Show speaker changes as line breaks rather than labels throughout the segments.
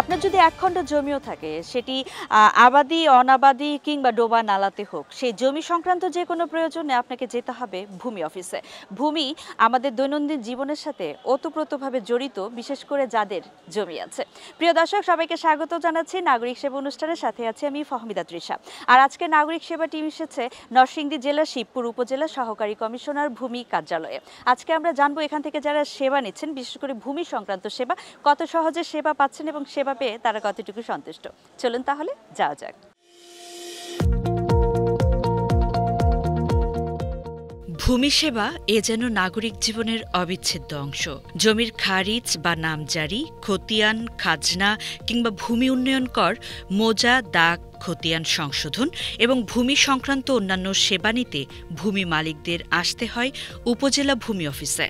আপনার যদি একখণ্ড জমিও থাকে, সেটি আবাদি, অনাবাদি কিংবা ডোবা নালাতে হোক, সেই জমি সংক্রান্ত যে কোনো প্রয়োজনে আপনাকে যেতে হবে ভূমি অফিসে। ভূমি আমাদের দৈনন্দিন জীবনের সাথে ওতপ্রোতভাবে জড়িত, বিশেষ করে যাদের জমি আছে। প্রিয় দর্শক, সবাইকে স্বাগত জানাচ্ছি নাগরিক সেবা অনুষ্ঠানের সাথে আছি আমি ফাহমিদা তৃষা। আর আজকে নাগরিক সেবা টিম এসেছে নরসিংদী জেলার শিবপুর উপজেলা সহকারী কমিশনার ভূমি কার্যালয়ে। আজকে আমরা জানবো এখান থেকে যারা সেবা নিচ্ছেন, বিশেষ করে ভূমি সংক্রান্ত সেবা, কত সহজে সেবা পাচ্ছেন এবং সেবা পেয়ে তারা কতটুকু সন্তুষ্ট। চলুন তাহলে যাওয়া যাক। ভূমি সেবা এ যেন নাগরিক জীবনের অবিচ্ছেদ্য অংশ। জমির খারিজ বা নামজারি, খতিয়ান, খাজনা কিংবা ভূমি উন্নয়ন কর, মোজা, দাগ, খতিয়ান সংশোধন এবং ভূমি সংক্রান্ত অন্যান্য সেবা নিতে ভূমি মালিকদের আসতে হয় উপজেলা ভূমি অফিসে।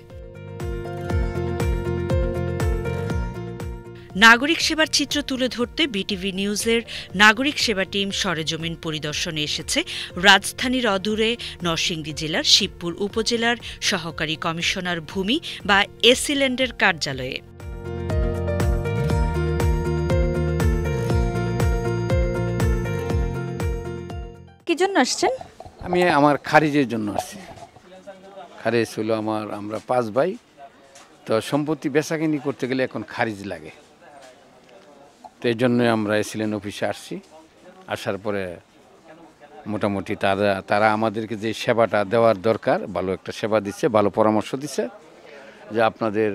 নাগরিক সেবার চিত্র তুলে ধরতে বিটিভি নিউজের নাগরিক সেবা টিম সরেজমিন পরিদর্শনে এসেছে রাজধানীর অদূরে নরসিংদী জেলার শিবপুর উপজেলার সহকারী কমিশনার ভূমি বা এসিল্যান্ডের কার্যালয়ে। কি জন্য আসছেন?
আমি আমার খারিজের জন্য আসছি। খারিজ হলো আমরা 5 ভাই, তো সম্পত্তি বেচাকেনি করতে গেলে এখন খারিজ লাগে। তো এই জন্যই আমরা এসিলেন অফিসে আসছি। আসার পরে মোটামুটি তারা আমাদেরকে যে সেবাটা দেওয়ার দরকার, ভালো একটা সেবা দিচ্ছে, ভালো পরামর্শ দিচ্ছে যে আপনাদের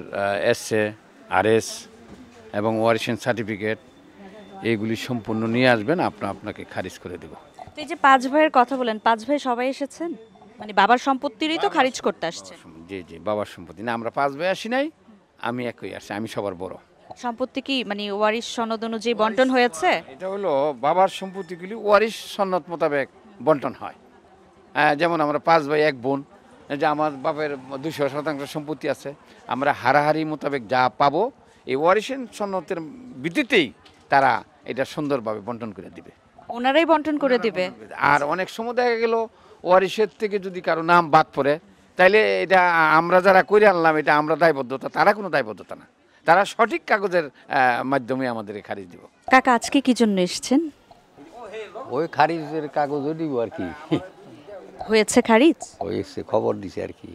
এসএ, আরএস এবং ওয়ারিশন সার্টিফিকেট এইগুলি সম্পূর্ণ নিয়ে আসবেন, আপনাকে খারিজ করে দেব।
তো এই যে 5 ভাইয়ের কথা বলেন, 5 ভাই সবাই এসেছেন? মানে বাবার সম্পত্তিরই তো খারিজ করতে আসছে?
জি জি, বাবার সম্পত্তি না, আমরা 5 ভাই আসি নাই, আমি একই আসছি, আমি সবার বড়।
সম্পত্তি কি মানে ওয়ারিশ সনদ অনুযায়ী বন্টন হয়েছে?
এটা হলো বাবার সম্পত্তিগুলি ওয়ারিশ সনদ মোতাবেক বন্টন হয়। যেমন আমরা 5 ভাই 1 বোন, যে আমার বাপের 200% সম্পত্তি আছে, আমরা হারাহারি মোতাবেক যা পাবো এই ওয়ারিশের সনদের ভিত্তিতেই তারা এটা সুন্দরভাবে বন্টন করে দিবে।
ওনারাই বন্টন করে দিবে।
আর অনেক সময় দেখা গেল ওয়ারিশের থেকে যদি কারো নাম বাদ পড়ে, তাইলে এটা আমরা যারা করে আনলাম এটা আমরা দায়বদ্ধতা, তারা কোনো দায়বদ্ধতা না, তারা সঠিক কাগজের মাধ্যমে আমাদের খারিজ দিব।
কাকা আজকে কি জন্য এসেছেন?
ওই খারিজের কাগজও দিব আর কি।
হয়েছে খারিজ?
হয়েছে, খবর দিছে আর কি।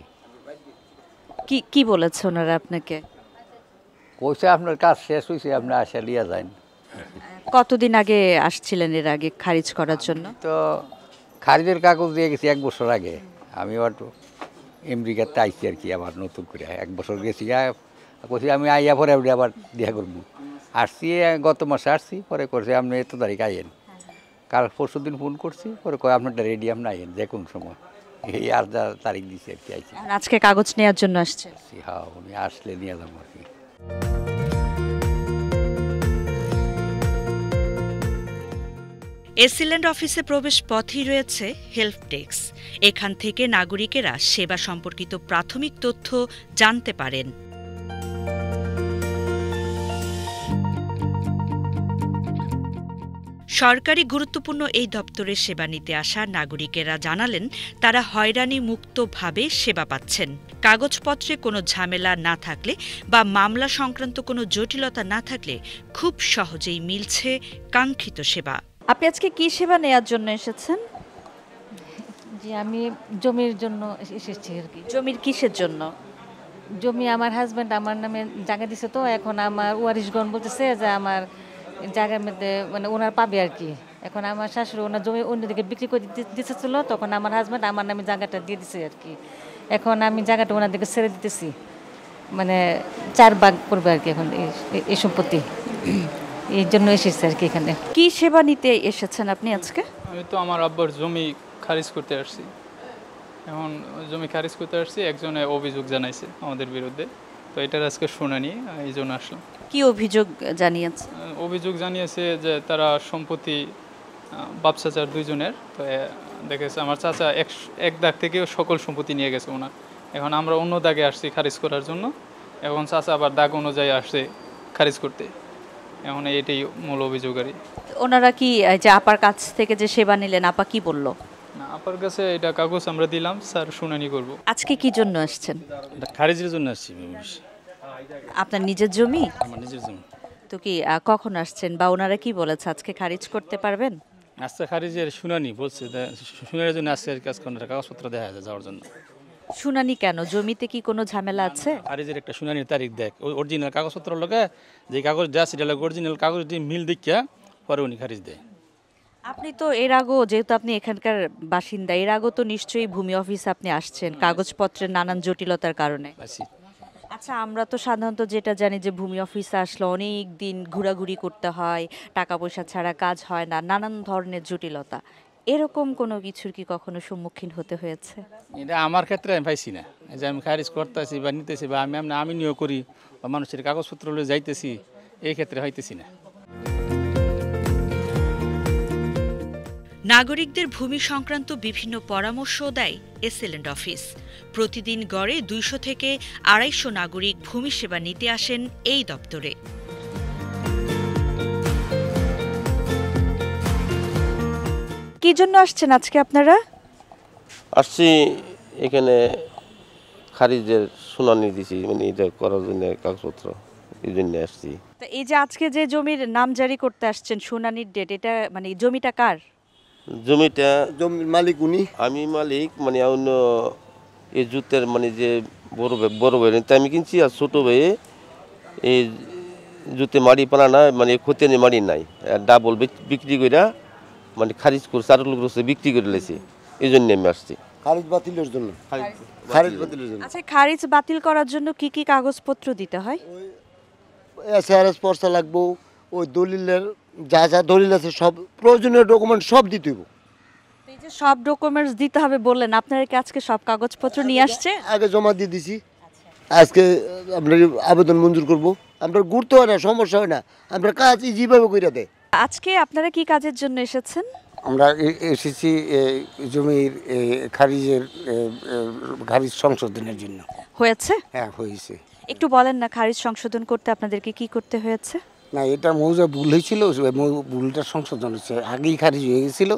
কি বলেছে ওনারা আপনাকে?
কইছে আপনার কাজ শেষ হয়েছে, আপনি আসা লিয়া যান।
কতদিন আগে আসছিলেন এর আগে খারিজ করার জন্য?
তো খারিজের কাগজ দিয়ে গেছি 1 বছর আগে। আমি একটু আমেরিকাতে আইছি আর কি, আবার নতুন করে 1 বছর গেছি। কইছি আমি আইয়া পরে আবার দেখা করবো। আসছি গত মাসে আসছি, পরে করছে আপনি এত তারিখ আইয়েন। কাল 4 দিন ফোন করছি, পরে কয় আপনারটা রেডি, আপনি আইয়েন যে কোনো সময়। এই আর যা তারিখ দিচ্ছে আর কি আইছি।
আজকে কাগজ নেওয়ার জন্য আসছে?
হ্যাঁ, উনি আসলে নিয়ে যাবো আর কি।
এসিল্যান্ড অফিসে প্রবেশ পথেই রয়েছে হেল্প ডেস্ক। এখান থেকে নাগরিকেরা সেবা সম্পর্কিত প্রাথমিক তথ্য জানতে পারেন। সরকারি গুরুত্বপূর্ণ এই দপ্তরে সেবা নিতে আসা নাগরিকেরা জানালেন তারা হয়রানি মুক্তভাবে সেবা পাচ্ছেন। কাগজপত্রে কোনো ঝামেলা না থাকলে বা মামলা সংক্রান্ত কোনো জটিলতা না থাকলে খুব সহজেই মিলছে কাঙ্ক্ষিত সেবা। আপনি আজকে কি সেবা নেয়ার জন্য এসেছেন?
জি, আমি জমির জন্য এসেছি আর কি।
জমির কিসের জন্য?
জমি আমার হাজব্যান্ড আমার নামে জায়গা দিছে, তো এখন আমার ওয়ারিশগণ বলতেছে যে আমার জায়গার মধ্যে মানে ওনার পাবে আর কি। এখন আমার শাশুড়ি ওনার জমি অন্যদিকে বিক্রি করে দিতেছিল, তখন আমার হাজব্যান্ড আমার নামে জায়গাটা দিয়ে দিছে আর কি। এখন আমি জায়গাটা ওনাদেরকে ছেড়ে দিতেছি, মানে 4 ভাগ করবে আর কি এখন এই সম্পত্তি। এই জন্য এসেছি আর কি এখানে।
কি সেবা নিতে এসেছেন আপনি আজকে?
আমি তো আমার আব্বার জমি খারিজ করতে আসছি। এখন জমি খারিজ করতে আসছি, একজনে অভিযোগ জানাইছে আমাদের বিরুদ্ধে, তো এটার আজকে শুনানি, এই জন্য আসলাম।
কি অভিযোগ জানিয়েছে?
অভিযোগ জানিয়েছে যে তারা সম্পত্তি বাপ চাচার 2 জনের, তো দেখেছে আমার চাচা এক দাগ থেকে সকল সম্পত্তি নিয়ে গেছে ওনার। এখন আমরা অন্য দাগে আসছি খারিজ করার জন্য, এখন চাচা আবার দাগ অনুযায়ী আসছে খারিজ করতে। এখন এটাই মূল অভিযোগকারী।
ওনারা কি যে আপার কাছ থেকে যে সেবা নিলেন, আপা কি বলল?
না, আপার কাছে এটা কাগজ আমরা দিলাম, স্যার শুনানি করব।
আজকে কি জন্য আসছেন?
খারিজের জন্য আসছি।
আপনার নিজের জমি?
আমার নিজের জমি।
তো কি কখন আসছেন বা ওনারা কি বলেছে আজকে খারিজ করতে পারবেন?
আজকে খারিজের শুনানি বলছে, শুনানির জন্য আজকে কাজ করার কাগজপত্র দেখা যায় যাওয়ার জন্য।
শুনানি কেন? জমিতে কি কোনো ঝামেলা আছে?
খারিজের একটা শুনানির তারিখ দেখ, ওই অরিজিনাল কাগজপত্র লোকে যে কাগজ দেয় সেটা লোক অরিজিনাল কাগজ দিয়ে মিল দেখিয়া পরে উনি খারিজ দেয়।
আপনি তো এর আগেও, যেহেতু আপনি এখানকার বাসিন্দা, এর আগেও তো নিশ্চয়ই ভূমি অফিসে আপনি আসছেন কাগজপত্রের নানান জটিলতার কারণে।
আছি।
আচ্ছা, আমরা তো সাধারণত যেটা জানি যে ভূমি অফিসে আসলে অনেক দিন ঘোরাঘুরি করতে হয়, টাকা পয়সা ছাড়া কাজ হয় না, নানান ধরনের জটিলতা। এরকম কোনো কিছুর কি কখনো সম্মুখীন হতে হয়েছে?
এটা আমার ক্ষেত্রে আমি পাইছি না, যে আমি খারিজ করতেছি বা নিতেছি বা আমি নিয়োগ করি বা মানুষের কাগজপত্র লয়ে যাইতেছি, এই ক্ষেত্রে হইতেছি না।
নাগরিকদের ভূমি সংক্রান্ত বিভিন্ন পরামর্শও দেয় এসএলএন্ড অফিস। প্রতিদিন গড়ে 200 থেকে 250 নাগরিক ভূমি সেবা নিতে আসেন এই দপ্তরে। কি জন্য আসছেন আজকে আপনারা?
আসছি এখানে খারিজের শুনানি দিছি, মানে এটা করার জন্য কাগজপত্র, এই জন্য আসছি।
তা এই যে আজকে যে জমির নাম জারি করতে আসছেন, শুনানির ডেট, এটা মানে জমিটা কার?
জমিটা
জমির মালিক উনি।
আমি মালিক, মানে অন্য এই জুতের মানে যে বড় ভাই আমি কিনছি, আর ছোট ভাইয়ে এই জুতে মাড়ি পানা না, মানে খতিয়ানি মাড়ি নাই, ডাবল বিক্রি করে মানে খারিজ করছে, আরো লোক বিক্রি করে লেছি, এই জন্য আমি আসছি
খারিজ বাতিলের জন্য।
আচ্ছা, খারিজ বাতিল করার জন্য কি কি কাগজপত্র দিতে হয়?
এসআরএস পর্চা লাগবো, ওই দলিলের যা যা দলিল আছে সব প্রয়োজনীয় ডকুমেন্ট সব দিতে হইব।
এই যে সব ডকুমেন্টস দিতে হবে বললেন, আপনারা কি আজকে সব কাগজপত্র নিয়ে আসছে?
আগে জমা দিয়ে দিছি, আজকে আমরা আবেদন মঞ্জুর করব। আমরা ঘুরতে হয় না, সমস্যা হয় না, আমরা কাজ ইজিভাবে করে দেয়।
আজকে আপনারা কি কাজের জন্য এসেছেন?
আমরা এসেছি জমির খারিজ সংশোধনের জন্য।
হয়েছে?
হ্যাঁ, হয়েছে।
একটু বলেন না, খারিজ সংশোধন করতে আপনাদেরকে কি করতে হয়েছে?
না, এটা মৌজা ভুল হয়েছিল, ভুলটা সংশোধন হচ্ছে। আগেই খারিজ হয়ে গেছিল,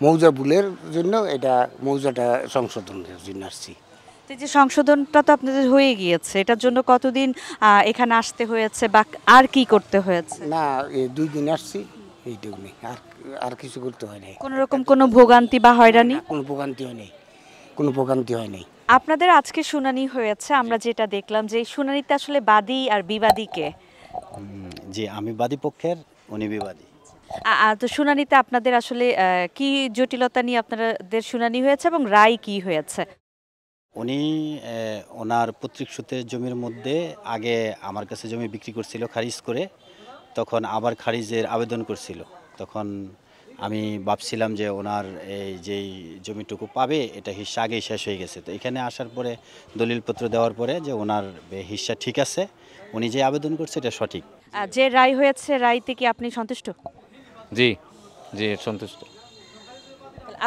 মৌজা ভুলের জন্য এটা মৌজাটা সংশোধনের জন্য আসছি।
তো এই যে সংশোধনটা তো আপনাদের হয়ে গিয়েছে, এটার জন্য কতদিন এখানে আসতে হয়েছে বা আর কি করতে হয়েছে?
না, 2 দিন আসছি, এইটুকুনি, আর কিছু করতে হয় নাই।
কোনো রকম কোনো ভোগান্তি বা হয়রানি?
কোনো ভোগান্তি হয় নাই, কোনো ভোগান্তি হয় নাই।
আপনাদের আজকে শুনানি হয়েছে, আমরা যেটা দেখলাম যে এই শুনানিতে আসলে বাদী আর বিবাদী কে?
জি, আমি বাদী পক্ষের, উনি বিবাদী।
তো শুনানিতে আপনাদের আসলে কি জটিলতা নিয়ে আপনাদের শুনানি হয়েছে এবং রায় কি হয়েছে?
উনি ওনার পৈতৃক সূত্রের জমির মধ্যে আগে আমার কাছে জমি বিক্রি করছিল খারিজ করে, তখন আবার খারিজের আবেদন করছিল। তখন আমি ভাবছিলাম যে ওনার এই যেই জমিটুকু পাবে এটা হিস্সা আগেই শেষ হয়ে গেছে। তো এখানে আসার পরে দলিলপত্র দেওয়ার পরে যে ওনার হিস্সা ঠিক আছে, উনি যে আবেদন করছে এটা সঠিক।
যে রায় হয়েছে, রায়তে কি আপনি সন্তুষ্ট?
জি জি, সন্তুষ্ট।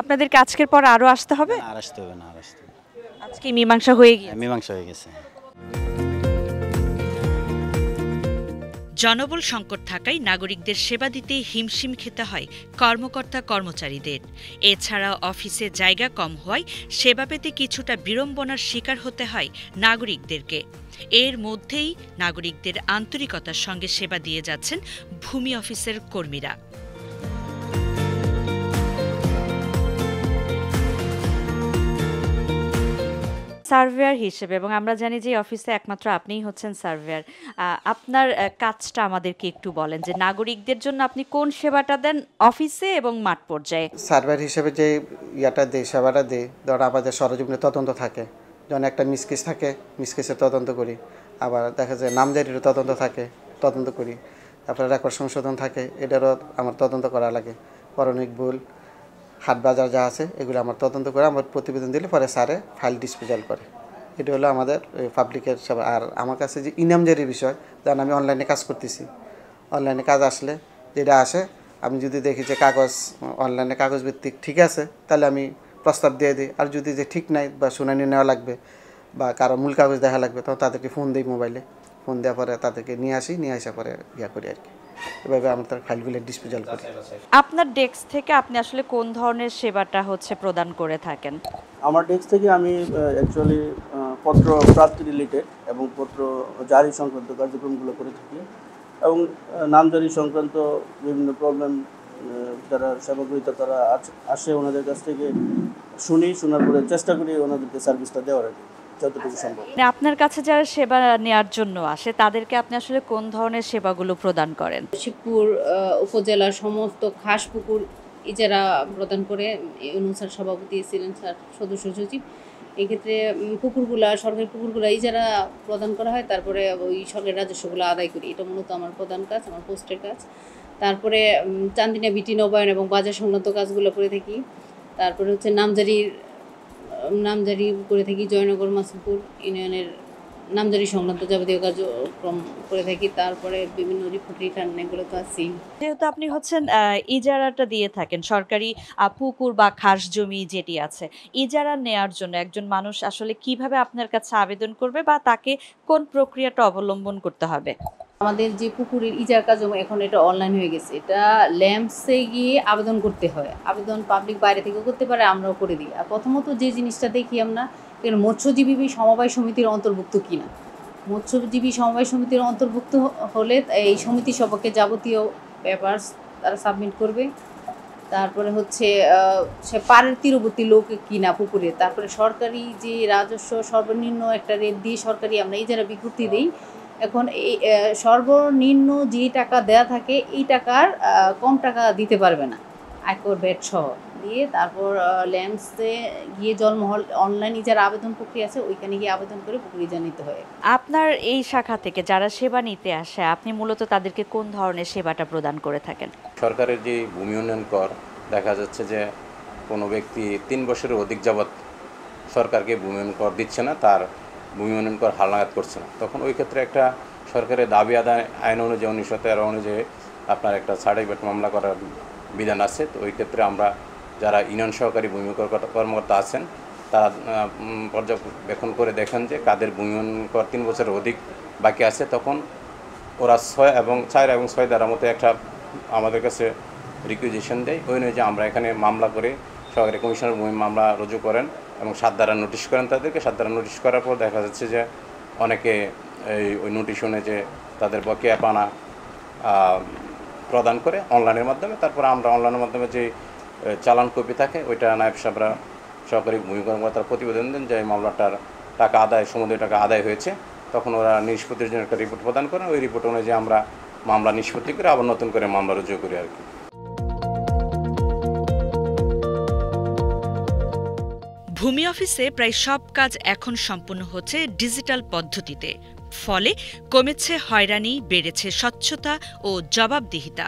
আপনাদেরকে আজকের পর আরো আসতে হবে?
আর আসতে হবে না, আর আসতে হবে।
আজকে মীমাংসা হয়ে গিয়েছে?
মীমাংসা হয়ে গেছে।
জনবল সংকট থাকায় নাগরিকদের সেবা দিতে হিমশিম খেতে হয় কর্মকর্তা কর্মচারীদের। এছাড়া অফিসে জায়গা কম হওয়ায় সেবা পেতে কিছুটা বিড়ম্বনার শিকার হতে হয় নাগরিকদেরকে। এর মধ্যেই নাগরিকদের আন্তরিকতার সঙ্গে সেবা দিয়ে যাচ্ছেন ভূমি অফিসের কর্মীরা। সার্ভেয়ার হিসেবে, এবং আমরা জানি যে অফিসে একমাত্র আপনিই হচ্ছেন সার্ভেয়ার, আপনার কাজটা আমাদেরকে একটু বলেন যে নাগরিকদের জন্য আপনি কোন সেবাটা দেন অফিসে এবং মাঠ পর্যায়ে?
সার্ভেয়ার হিসেবে যে সেবাটা দেয়, ধরো আমাদের সরজমিনে তদন্ত থাকে, যখন একটা মিসকেস থাকে মিসকেসের তদন্ত করি, আবার দেখা যায় নামজারিরও তদন্ত থাকে, তদন্ত করি, তারপরে রেকর্ড সংশোধন থাকে, এটারও আমার তদন্ত করা লাগে, করণিক ভুল, হাট বাজার যা আছে এগুলো আমার তদন্ত করে আমার প্রতিবেদন দিলে পরে স্যারে ফাইল ডিসপোজাল করে। এটা হলো আমাদের পাবলিকের সেবা। আর আমার কাছে যে ইনামজারির বিষয়, যেমন আমি অনলাইনে কাজ করতেছি, অনলাইনে কাজ আসলে যেটা আসে, আমি যদি দেখি যে কাগজ অনলাইনে কাগজ ভিত্তিক ঠিক আছে, তাহলে আমি প্রস্তাব দিয়ে দিই। আর যদি যে ঠিক নাই বা শুনানি নেওয়া লাগবে বা কারো মূল কাগজ দেখা লাগবে, তখন তাদেরকে ফোন দিই, মোবাইলে ফোন দেওয়ার পরে তাদেরকে নিয়ে আসা পরে করি আর কি। এভাবে আমরা তার ফাইলগুলো ডিসপোজাল করি।
আপনার ডেস্ক থেকে আপনি আসলে কোন ধরনের সেবাটা প্রদান করে থাকেন?
আমার ডেস্ক থেকে আমি অ্যাকচুয়ালি পত্র প্রাপ্তি রিলেটেড এবং পত্র জারি সংক্রান্ত কার্যক্রমগুলো করে থাকি এবং নামজারি সংক্রান্ত বিভিন্ন প্রবলেম যারা সেবাগ্রহীতা তারা আসে ওনাদের কাছ থেকে শোনার পরে চেষ্টা করি ওনাদেরকে সার্ভিসটা দেওয়ার আর কি যতটুকু সম্ভব।
আপনার কাছে যারা সেবা নেওয়ার জন্য আসে তাদেরকে আপনি আসলে কোন ধরনের সেবাগুলো প্রদান করেন?
শিবপুর উপজেলার সমস্ত খাস পুকুর ইজারা প্রদান করে অনুসার সভাপতি ছিলেন স্যার সদস্য সচিব। এক্ষেত্রে পুকুরগুলা সরকারি পুকুরগুলা ইজারা প্রদান করা হয়, তারপরে ওই সরকারি রাজস্বগুলো আদায় করি। এটা মূলত আমার প্রধান কাজ, আমার পোস্টের কাজ। তারপরে চান্দিনা বিটি নবায়ন এবং বাজার সংক্রান্ত কাজগুলো করে থাকি। তারপরে হচ্ছে নামজারি করে থাকি, জয়নগর মাসুপুর ইউনিয়নের নামজারি সংক্রান্ত যাবতীয় কার্যক্রম করে থাকি। তারপরে বিভিন্ন রিপোর্ট রিটার্ন এগুলো তো আছি।
যেহেতু আপনি হচ্ছেন ইজারাটা দিয়ে থাকেন সরকারি পুকুর বা খাস জমি যেটি আছে, ইজারা নেয়ার জন্য একজন মানুষ আসলে কিভাবে আপনার কাছে আবেদন করবে বা তাকে কোন প্রক্রিয়াটা অবলম্বন করতে হবে?
আমাদের যে পুকুরের ইজার কাজ এখন এটা অনলাইন হয়ে গেছে, এটা ল্যাম্পসে গিয়ে আবেদন করতে হয়। আবেদন পাবলিক বাইরে থেকেও করতে পারে, আমরাও করে দিই। আর প্রথমত যে জিনিসটা দেখি আমরা, মৎস্যজীবী সমবায় সমিতির অন্তর্ভুক্ত কিনা। মৎস্যজীবী সমবায় সমিতির অন্তর্ভুক্ত হলে এই সমিতি সপক্ষে যাবতীয় পেপারস তারা সাবমিট করবে। তারপরে হচ্ছে সে পাড়ের তীরবর্তী লোক কিনা পুকুরে। তারপরে সরকারি যে রাজস্ব সর্বনিম্ন একটা রেট দিয়ে সরকারি আমরা ইজারা বিজ্ঞপ্তি দিই। এখন এই সর্বনিম্ন যে টাকা দেয়া থাকে এই টাকার কম টাকা দিতে পারবে না, আয়কর ভ্যাট সহ দিয়ে। তারপর ল্যাম্পসে গিয়ে জলমহল অনলাইন ইজারা আবেদন প্রক্রিয়া আছে, ওইখানে গিয়ে আবেদন করে পুকুর ইজারা নিতে হয়।
আপনার এই শাখা থেকে যারা সেবা নিতে আসে আপনি মূলত তাদেরকে কোন ধরনের সেবাটা প্রদান করে থাকেন?
সরকারের যে ভূমি উন্নয়ন কর, দেখা যাচ্ছে যে কোনো ব্যক্তি 3 বছরের অধিক যাবৎ সরকারকে ভূমি উন্নয়ন কর দিচ্ছে না, তার ভূমি উন্নয়ন কর হালনাগাদ করছে না, তখন ওই ক্ষেত্রে একটা সরকারের দাবি আদায় আইন অনুযায়ী 1913 অনুযায়ী আপনার একটা সার্টিফিকেট মামলা করার বিধান আছে। তো ওই ক্ষেত্রে আমরা যারা ইউনিয়ন সহকারী ভূমি কর্মকর্তা আছেন তারা পর্যবেক্ষণ করে দেখেন যে কাদের ভূমি উন্নয়ন কর 3 বছরের অধিক বাকি আছে, তখন ওরা 4 এবং 6 ধারার মতো একটা আমাদের কাছে রিকুইজিশন দেয়। ওই অনুযায়ী আমরা এখানে মামলা করে সহকারী কমিশনার ভূমি মামলা রুজু করেন এবং 7 ধারা নোটিশ করেন তাদেরকে। 7 ধারা নোটিশ করার পর দেখা যাচ্ছে যে অনেকে ওই নোটিশ অনুযায়ী তাদের বকেয়া পানা প্রদান করে অনলাইনের মাধ্যমে। তারপর আমরা অনলাইনের মাধ্যমে যে চালান কপি থাকে ওইটা নায়েব সাহেবরা সরকারি ভূমি কর্মকর্তার প্রতিবেদন দেন যে মামলাটার টাকা আদায় সমুদ্রের টাকা আদায় হয়েছে, তখন ওরা নিষ্পত্তির জন্য একটা রিপোর্ট প্রদান করেন। ওই রিপোর্ট অনুযায়ী আমরা মামলা নিষ্পত্তি করে আবার নতুন করে মামলা রুজু করি আর কি।
ভূমি অফিসে প্রায় সব কাজ এখন সম্পূর্ণ হচ্ছে ডিজিটাল পদ্ধতিতে। ফলে কমেছে হয়রানি, বেড়েছে স্বচ্ছতা ও জবাবদিহিতা।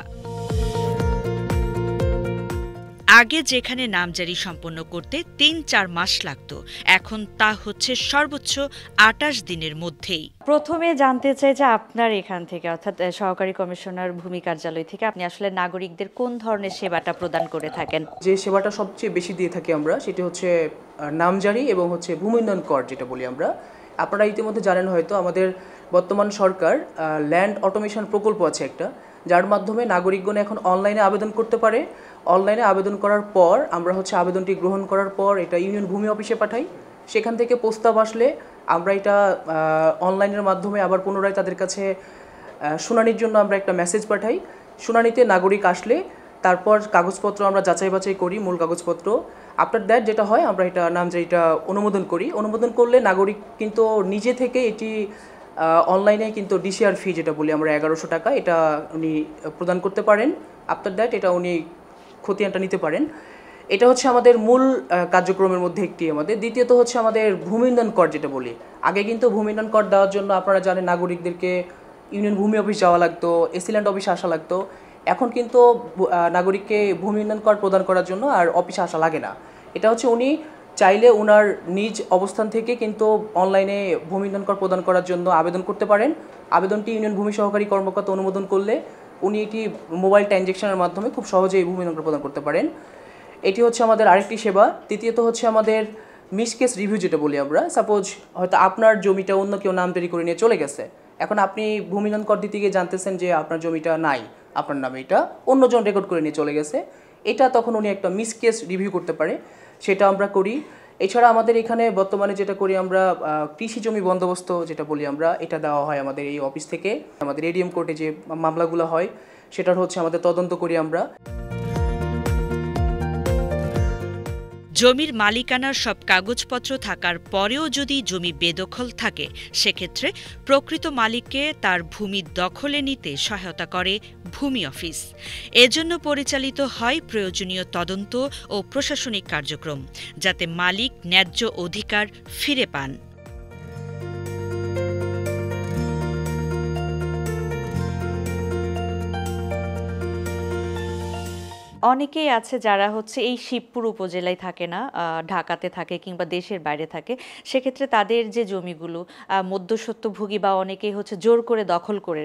আগে যেখানে নামজারি সম্পন্ন করতে ৩-৪ মাস লাগত, এখন তা হচ্ছে সর্বোচ্চ ২৮ দিনের মধ্যেই। প্রথমে জানতে চাই যে আপনার এখান থেকে অর্থাৎ সহকারী কমিশনার ভূমি কার্যালয় থেকে আপনি আসলে নাগরিকদের কোন ধরনের সেবাটা প্রদান করে থাকেন?
যে সেবাটা সবচেয়ে বেশি দিয়ে থাকি আমরা সেটি হচ্ছে নামজারি এবং হচ্ছে ভূমি উন্নয়ন কর যেটা বলি আমরা। আপনারা ইতিমধ্যে জানেন হয়তো আমাদের বর্তমান সরকার ল্যান্ড অটোমেশন প্রকল্প আছে একটা, যার মাধ্যমে নাগরিকগণ এখন অনলাইনে আবেদন করতে পারে। অনলাইনে আবেদন করার পর আমরা হচ্ছে আবেদনটি গ্রহণ করার পর এটা ইউনিয়ন ভূমি অফিসে পাঠাই। সেখান থেকে প্রস্তাব আসলে আমরা এটা অনলাইনের মাধ্যমে আবার পুনরায় তাদের কাছে শুনানির জন্য আমরা একটা মেসেজ পাঠাই। শুনানিতে নাগরিক আসলে তারপর কাগজপত্র আমরা যাচাই বাছাই করি, মূল কাগজপত্র। আফটার দ্যাট যেটা হয় আমরা এটা নামজারিটা অনুমোদন করি। অনুমোদন করলে নাগরিক কিন্তু নিজে থেকে এটি অনলাইনে কিন্তু ডিসিআর ফি যেটা বলি আমরা 1100 টাকা এটা উনি প্রদান করতে পারেন। আফটার দ্যাট এটা উনি খতিয়ানটা নিতে পারেন। এটা হচ্ছে আমাদের মূল কার্যক্রমের মধ্যে একটি আমাদের। দ্বিতীয়ত হচ্ছে আমাদের ভূমি উন্নয়ন কর যেটা বলি। আগে কিন্তু ভূমি উন্নয়ন কর দেওয়ার জন্য আপনারা জানেন নাগরিকদেরকে ইউনিয়ন ভূমি অফিস যাওয়া লাগতো, এসি ল্যান্ড অফিসে আসা লাগতো। এখন কিন্তু নাগরিককে ভূমি উন্নয়ন কর প্রদান করার জন্য আর অফিসে আসা লাগে না। এটা হচ্ছে উনি চাইলে ওনার নিজ অবস্থান থেকে কিন্তু অনলাইনে ভূমি উন্নয়ন কর প্রদান করার জন্য আবেদন করতে পারেন। আবেদনটি ইউনিয়ন ভূমি সহকারী কর্মকর্তা অনুমোদন করলে উনি এটি মোবাইল ট্রানজ্যাকশনের মাধ্যমে খুব সহজেই ভূমি উন্নয়ন কর প্রদান করতে পারেন। এটি হচ্ছে আমাদের আরেকটি সেবা। তৃতীয়ত হচ্ছে আমাদের মিস কেস রিভিউ যেটা বলি আমরা। সাপোজ হয়তো আপনার জমিটা অন্য কেউ নামজারি করে নিয়ে চলে গেছে, এখন আপনি ভূমি উন্নয়ন কর দিতে গিয়ে জানতেছেন যে আপনার জমিটা নাই, আপনার নামে এটা অন্যজন রেকর্ড করে নিয়ে চলে গেছে। এটা তখন উনি একটা মিস কেস রিভিউ করতে পারে, সেটা আমরা করি। এছাড়া আমাদের এখানে বর্তমানে যেটা করি আমরা কৃষি জমি বন্দোবস্ত যেটা বলি আমরা, এটা দেওয়া হয় আমাদের এই অফিস থেকে। আমাদের এডিএম কোর্টে যে মামলাগুলো হয় সেটার হচ্ছে আমাদের তদন্ত করি আমরা।
জমির মালিকানার সব কাগজপত্র থাকার পরেও যদি জমি বেদখল থাকে, সেক্ষেত্রে প্রকৃত মালিককে তার ভূমি দখলে নিতে সহায়তা করে ভূমি অফিস। এজন্য পরিচালিত হয় প্রয়োজনীয় তদন্ত ও প্রশাসনিক কার্যক্রম, যাতে মালিক ন্যায্য অধিকার ফিরে পান। অনেকেই আছে যারা হচ্ছে এই শিবপুর উপজেলায় থাকে না, ঢাকাতে থাকে কিংবা দেশের বাইরে থাকে। সেক্ষেত্রে তাদের যে জমিগুলো মধ্যস্বত্বভোগী বা অনেকেই হচ্ছে জোর করে দখল করে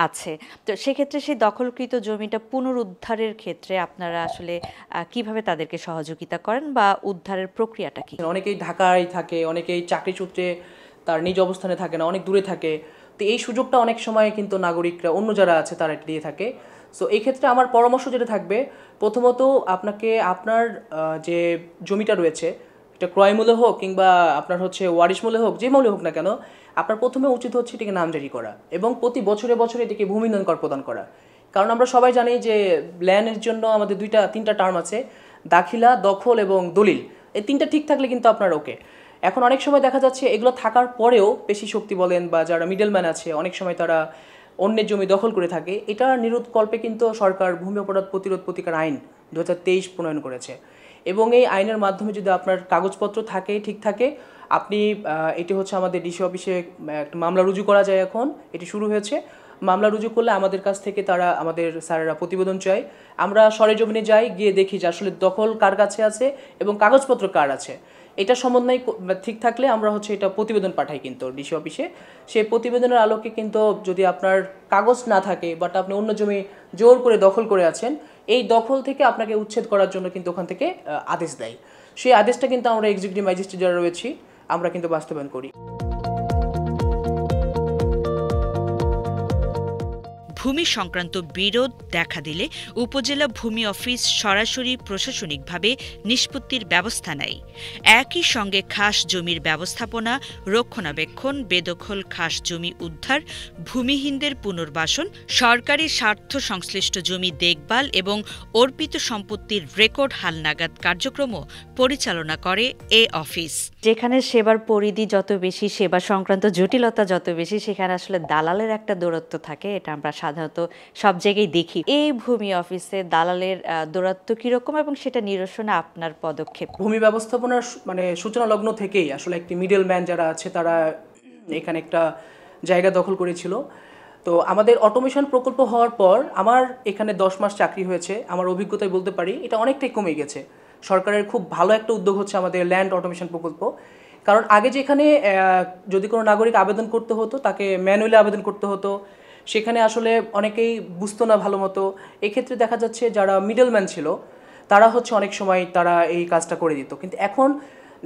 আছে, তো সেক্ষেত্রে সেই দখলকৃত জমিটা পুনরুদ্ধারের ক্ষেত্রে আপনারা আসলে কিভাবে তাদেরকে সহযোগিতা করেন বা উদ্ধারের প্রক্রিয়াটা কি?
অনেকেই ঢাকায় থাকে, অনেকেই চাকরি সূত্রে তার নিজ অবস্থানে থাকে না, অনেক দূরে থাকে। তো এই সুযোগটা অনেক সময় কিন্তু নাগরিকরা অন্য যারা আছে তারা দিয়ে থাকে। সো এই ক্ষেত্রে আমার পরামর্শ যেটা থাকবে, প্রথমত আপনাকে আপনার যে জমিটা রয়েছে এটা ক্রয় মূল্য হোক কিংবা আপনার হচ্ছে ওয়ারিশ মূল্য হোক, যে মূল্য হোক না কেন, আপনার প্রথমে উচিত হচ্ছে এটিকে নামজারি করা এবং প্রতি বছরে বছরে এটিকে ভূমি উন্নয়ন কর প্রদান করা। কারণ আমরা সবাই জানি যে ল্যান্ডের জন্য আমাদের তিনটা টার্ম আছে, দাখিলা, দখল এবং দলিল। এই তিনটা ঠিক থাকলে কিন্তু আপনার ওকে। এখন অনেক সময় দেখা যাচ্ছে এগুলো থাকার পরেও পেশি শক্তি বলেন বা যারা মিডলম্যান আছে, অনেক সময় তারা অন্যের জমি দখল করে থাকে। এটা নিরোধকল্পে কিন্তু সরকার ভূমি অপরাধ প্রতিরোধ প্রতিকার আইন 2023 প্রণয়ন করেছে এবং এই আইনের মাধ্যমে যদি আপনার কাগজপত্র থাকে, ঠিক থাকে, আপনি এটি হচ্ছে আমাদের ডিসি অফিসে একটা মামলা রুজু করা যায়। এখন এটি শুরু হয়েছে। মামলা রুজু করলে আমাদের কাছ থেকে তারা, আমাদের স্যারেরা প্রতিবেদন চায়, আমরা সরেজমিনে যাই, গিয়ে দেখি যে আসলে দখল কার কাছে আছে এবং কাগজপত্র কার আছে। এটা সমন্বয় ঠিক থাকলে আমরা হচ্ছে এটা প্রতিবেদন পাঠাই কিন্তু ডিসি অফিসে। সেই প্রতিবেদনের আলোকে কিন্তু যদি আপনার কাগজ না থাকে বাট আপনি অন্য জমি জোর করে দখল করে আছেন, এই দখল থেকে আপনাকে উচ্ছেদ করার জন্য কিন্তু ওখান থেকে আদেশ দেয়। সেই আদেশটা কিন্তু আমরা এক্সিকিউটিভ ম্যাজিস্ট্রেট যারা রয়েছি আমরা কিন্তু বাস্তবায়ন করি।
ভূমি সংক্রান্ত বিরোধ দেখা দিলে উপজেলা ভূমি অফিস সরাসরি প্রশাসনিকভাবে নিষ্পত্তির ব্যবস্থা নেয়। একই সঙ্গে খাস জমির ব্যবস্থাপনা, রক্ষণাবেক্ষণ, বেদখল খাস জমি উদ্ধার, ভূমিহীনদের পুনর্বাসন, সরকারি স্বার্থ সংশ্লিষ্ট জমি দেখভাল এবং অর্পিত সম্পত্তির রেকর্ড হালনাগাদ কার্যক্রমও পরিচালনা করে এ অফিস। যেখানে সেবার পরিধি যত বেশি, সেবা সংক্রান্ত জটিলতা যত বেশি, সেখানে আসলে দালালের একটা দৌরত্ব থাকে। এটা আমরা সাধারণত সব জায়গায় দেখি। এই ভূমি অফিসে দালালের দৌরাত্ম্য কিরকম এবং সেটা নিরসনে আপনার পদক্ষেপ?
ভূমি ব্যবস্থাপনার মানে সূচনা লগ্ন থেকেই আসলে একটি মিডল ম্যান যারা আছে তারা এখানে একটা জায়গা দখল করেছিল। তো আমাদের অটোমেশন প্রকল্প হওয়ার পর আমার এখানে 10 মাস চাকরি হয়েছে। আমার অভিজ্ঞতায় বলতে পারি এটা অনেকটাই কমে গেছে। সরকারের খুব ভালো একটা উদ্যোগ হচ্ছে আমাদের ল্যান্ড অটোমেশন প্রকল্প। কারণ আগে যেখানে যদি কোনো নাগরিক আবেদন করতে হতো তাকে ম্যানুয়ালি আবেদন করতে হতো, সেখানে আসলে অনেকেই বুঝতো না ভালো মতো। এক্ষেত্রে দেখা যাচ্ছে যারা মিডলম্যান ছিল তারা হচ্ছে অনেক সময় তারা এই কাজটা করে দিত। কিন্তু এখন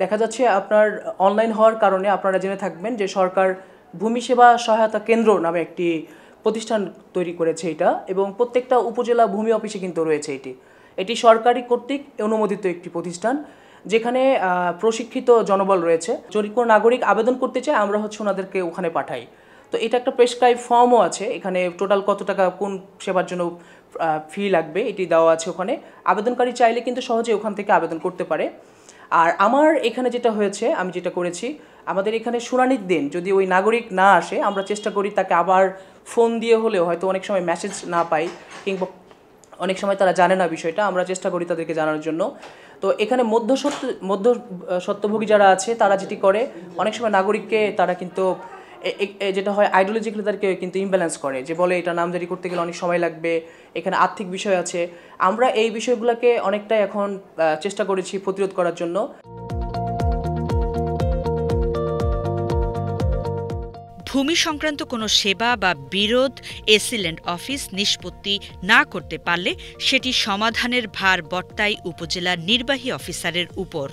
দেখা যাচ্ছে আপনার অনলাইন হওয়ার কারণে আপনারা জেনে থাকবেন যে সরকার ভূমি সেবা সহায়তা কেন্দ্র নামে একটি প্রতিষ্ঠান তৈরি করেছে এটা, এবং প্রত্যেকটা উপজেলা ভূমি অফিসে কিন্তু রয়েছে এটি সরকারি কর্তৃক অনুমোদিত একটি প্রতিষ্ঠান, যেখানে প্রশিক্ষিত জনবল রয়েছে। যদি কোনো নাগরিক আবেদন করতে চায় আমরা হচ্ছে ওনাদেরকে ওখানে পাঠাই। তো এটা একটা প্রেসক্রাইব ফর্মও আছে, এখানে টোটাল কত টাকা কোন সেবার জন্য ফি লাগবে এটি দেওয়া আছে ওখানে। আবেদনকারী চাইলে কিন্তু সহজে ওখান থেকে আবেদন করতে পারে। আর আমার এখানে যেটা হয়েছে, আমি যেটা করেছি, আমাদের এখানে শুনানির দিন যদি ওই নাগরিক না আসে আমরা চেষ্টা করি তাকে আবার ফোন দিয়ে হলেও, হয়তো অনেক সময় মেসেজ না পাই কিংবা অনেক সময় তারা জানে না বিষয়টা, আমরা চেষ্টা করি তাদেরকে জানানোর জন্য। তো এখানে মধ্যস্বত্বভোগী যারা আছে তারা যেটি করে, অনেক সময় নাগরিককে তারা কিন্তু যেটা হয় আইডিওলজিক্যালি তাদেরকে কিন্তু ইমব্যালেন্স করে, যে বলে এটা নামজারি করতে গেলে অনেক সময় লাগবে, এখানে আর্থিক বিষয় আছে। আমরা এই বিষয়গুলোকে অনেকটাই এখন চেষ্টা করেছি প্রতিরোধ করার জন্য।
ভূমি সংক্রান্ত কোনো সেবা বা বিরোধ এসিল্যান্ড অফিস নিষ্পত্তি না করতে পারলে সেটি সমাধানের ভার বর্তায় উপজেলা নির্বাহী অফিসারের উপর।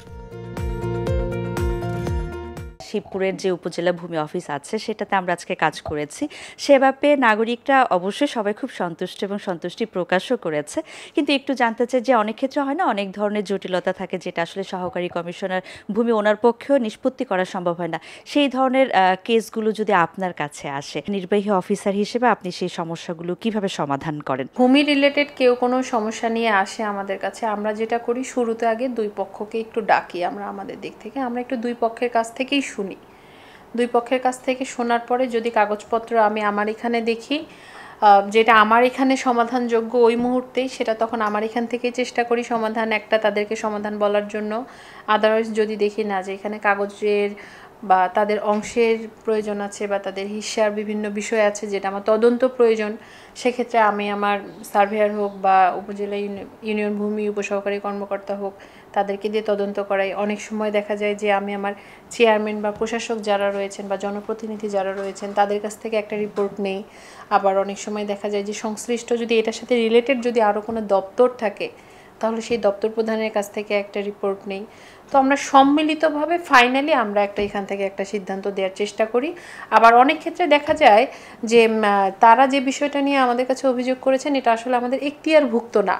শিবপুরের যে উপজেলা ভূমি অফিস আছে সেটাতে আমরা আজকে কাজ করেছি। সেবা পেয়ে নাগরিকরা অবশ্যই সবাই খুব সন্তুষ্ট এবং সন্তুষ্টি প্রকাশও করেছে। কিন্তু একটু জানতে চাই যে অনেক ক্ষেত্রে হয় না, অনেক ধরনের জটিলতা থাকে যেটা আসলে সহকারী কমিশনার ভূমি ওনার পক্ষেও নিষ্পত্তি করা সম্ভব হয় না। সেই ধরনের কেসগুলো যদি আপনার কাছে আসে, নির্বাহী অফিসার হিসেবে আপনি সেই সমস্যাগুলো কিভাবে সমাধান করেন?
ভূমি রিলেটেড কেউ কোনো সমস্যা নিয়ে আসে আমাদের কাছে, আমরা যেটা করি শুরুতে আগে দুই পক্ষকে একটু ডাকি। আমরা আমাদের দিক থেকে আমরা একটু দুই পক্ষের কাছ থেকেই শুনি। দুই পক্ষের কাছ থেকে শোনার পরে যদি কাগজপত্র আমি আমার এখানে দেখি যেটা আমার এখানে সমাধানযোগ্য ওই মুহূর্তেই, সেটা তখন আমার এখান থেকেই চেষ্টা করি সমাধান একটা তাদেরকে সমাধান বলার জন্য। আদারওয়াইজ যদি দেখি না যে এখানে কাগজের বা তাদের অংশের প্রয়োজন আছে বা তাদের হিস্যার বিভিন্ন বিষয় আছে যেটা আমার তদন্ত প্রয়োজন, সেক্ষেত্রে আমি আমার সার্ভেয়ার হোক বা উপজেলা ইউনিয়ন ভূমি উপসহকারী কর্মকর্তা হোক তাদেরকে দিয়ে তদন্ত করাই। অনেক সময় দেখা যায় যে আমি আমার চেয়ারম্যান বা প্রশাসক যারা রয়েছেন বা জনপ্রতিনিধি যারা রয়েছেন তাদের কাছ থেকে একটা রিপোর্ট নেই। আবার অনেক সময় দেখা যায় যে সংশ্লিষ্ট যদি এটার সাথে রিলেটেড যদি আরও কোনো দপ্তর থাকে তাহলে সেই দপ্তর প্রধানের কাছ থেকে একটা রিপোর্ট নেই। তো আমরা সম্মিলিতভাবে ফাইনালি আমরা এখান থেকে একটা সিদ্ধান্ত দেওয়ার চেষ্টা করি। আবার অনেক ক্ষেত্রে দেখা যায় যে তারা যে বিষয়টা নিয়ে আমাদের কাছে অভিযোগ করেছেন এটা আসলে আমাদের এখতিয়ারভুক্ত না।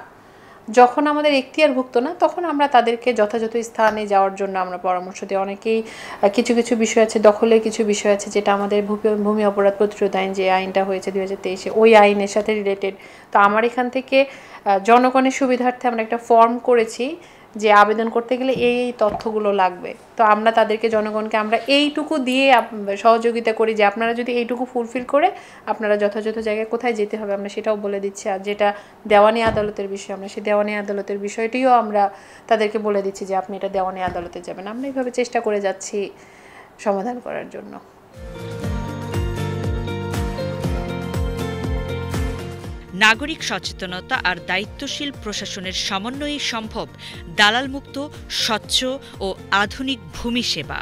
যখন আমাদের এখতিয়ারভুক্ত না তখন আমরা তাদেরকে যথাযথ স্থানে যাওয়ার জন্য আমরা পরামর্শ দিই। অনেকেই কিছু কিছু বিষয় আছে, দখলের কিছু বিষয় আছে যেটা আমাদের ভূমি অপরাধ প্রতিরোধ আইন যে আইনটা হয়েছে 2023-এ ওই আইনের সাথে রিলেটেড। তো আমার এখান থেকে জনগণের সুবিধার্থে আমরা একটা ফর্ম করেছি যে আবেদন করতে গেলে এই তথ্যগুলো লাগবে। তো আমরা তাদেরকে জনগণকে আমরা এইটুকু দিয়ে সহযোগিতা করি যে আপনারা যদি এইটুকু ফুলফিল করে আপনারা যথাযথ জায়গায় কোথায় যেতে হবে আমরা সেটাও বলে দিচ্ছি। আর যেটা দেওয়ানি আদালতের বিষয়, আমরা সেই দেওয়ানি আদালতের বিষয়টিও আমরা তাদেরকে বলে দিচ্ছি যে আপনি এটা দেওয়ানি আদালতে যাবেন। আমরা এইভাবে চেষ্টা করে যাচ্ছি সমাধান করার জন্য।
নাগরিক সচেতনতা আর দায়িত্বশীল প্রশাসনের সমন্বয়ে সম্ভব দালালমুক্ত, স্বচ্ছ ও আধুনিক ভূমি সেবা।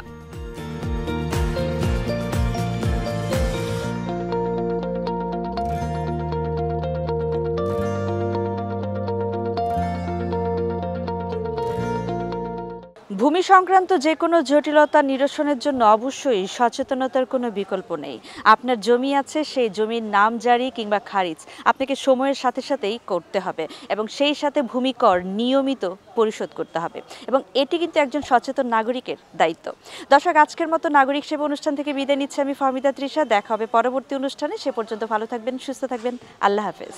ভূমি সংক্রান্ত যে কোনো জটিলতা নিরসনের জন্য অবশ্যই সচেতনতার কোনো বিকল্প নেই। আপনার জমি আছে, সেই জমির নামজারি কিংবা খারিজ আপনাকে সময়ের সাথে সাথেই করতে হবে এবং সেই সাথে ভূমি কর নিয়মিত পরিশোধ করতে হবে এবং এটি কিন্তু একজন সচেতন নাগরিকের দায়িত্ব। দর্শক, আজকের মতো নাগরিক সেবা অনুষ্ঠান থেকে বিদায় নিচ্ছে আমি ফাহমিদা তৃষা। দেখা হবে পরবর্তী অনুষ্ঠানে। সে পর্যন্ত ভালো থাকবেন, সুস্থ থাকবেন। আল্লাহ হাফেজ।